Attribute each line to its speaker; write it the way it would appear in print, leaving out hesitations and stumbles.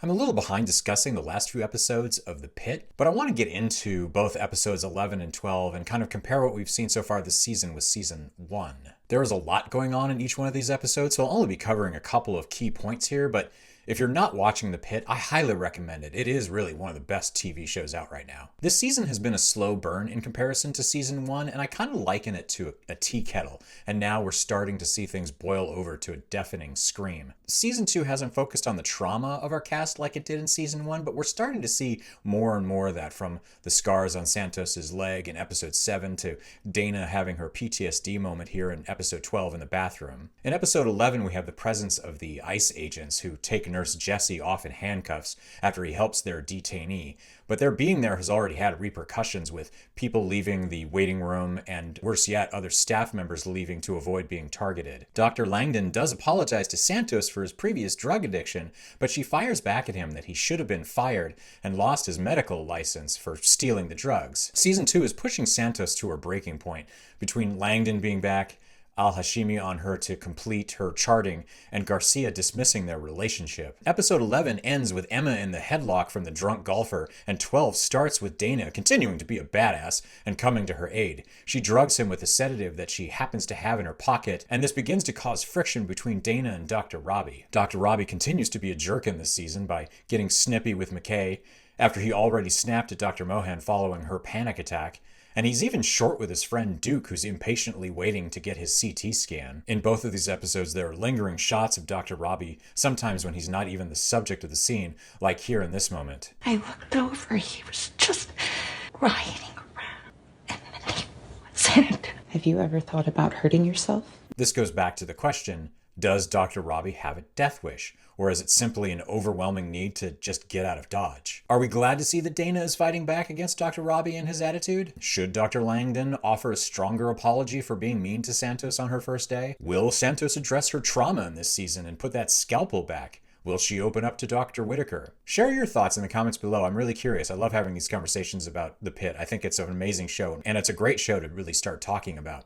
Speaker 1: I'm a little behind discussing the last few episodes of The Pitt, but I want to get into both episodes 11 and 12 and kind of compare what we've seen so far this season with season 1. There is a lot going on in each one of these episodes, so I'll only be covering a couple of key points here, but if you're not watching The Pitt, I highly recommend it. It is really one of the best TV shows out right now. This season has been a slow burn in comparison to season 1, and I kind of liken it to a tea kettle, and now we're starting to see things boil over to a deafening scream. Season 2 hasn't focused on the trauma of our cast like it did in season 1, but we're starting to see more and more of that, from the scars on Santos's leg in episode 7 to Dana having her PTSD moment here in episode 12 in the bathroom. In episode 11, we have the presence of the ICE agents who take Nurse Jesse off in handcuffs after he helps their detainee, but their being there has already had repercussions, with people leaving the waiting room and, worse yet, other staff members leaving to avoid being targeted. Dr. Langdon does apologize to Santos for his previous drug addiction, but she fires back at him that he should have been fired and lost his medical license for stealing the drugs. Season 2 is pushing Santos to her breaking point, between Langdon being back, Al-Hashimi on her to complete her charting, and Garcia dismissing their relationship. Episode 11 ends with Emma in the headlock from the drunk golfer, and 12 starts with Dana continuing to be a badass and coming to her aid. She drugs him with a sedative that she happens to have in her pocket, and this begins to cause friction between Dana and Dr. Robbie. Dr. Robbie continues to be a jerk in this season by getting snippy with McKay after he already snapped at Dr. Mohan following her panic attack. And he's even short with his friend Duke, who's impatiently waiting to get his CT scan. In both of these episodes, there are lingering shots of Dr. Robbie, sometimes when he's not even the subject of the scene, like here in this moment.
Speaker 2: I looked over, he was just riding around, and then he wasn't. Have you ever thought about hurting yourself?
Speaker 1: This goes back to the question, does Dr. Robbie have a death wish? Or is it simply an overwhelming need to just get out of Dodge? Are we glad to see that Dana is fighting back against Dr. Robbie and his attitude? Should Dr. Langdon offer a stronger apology for being mean to Santos on her first day? Will Santos address her trauma in this season and put that scalpel back? Will she open up to Dr. Whitaker? Share your thoughts in the comments below. I'm really curious. I love having these conversations about The Pitt. I think it's an amazing show, and it's a great show to really start talking about.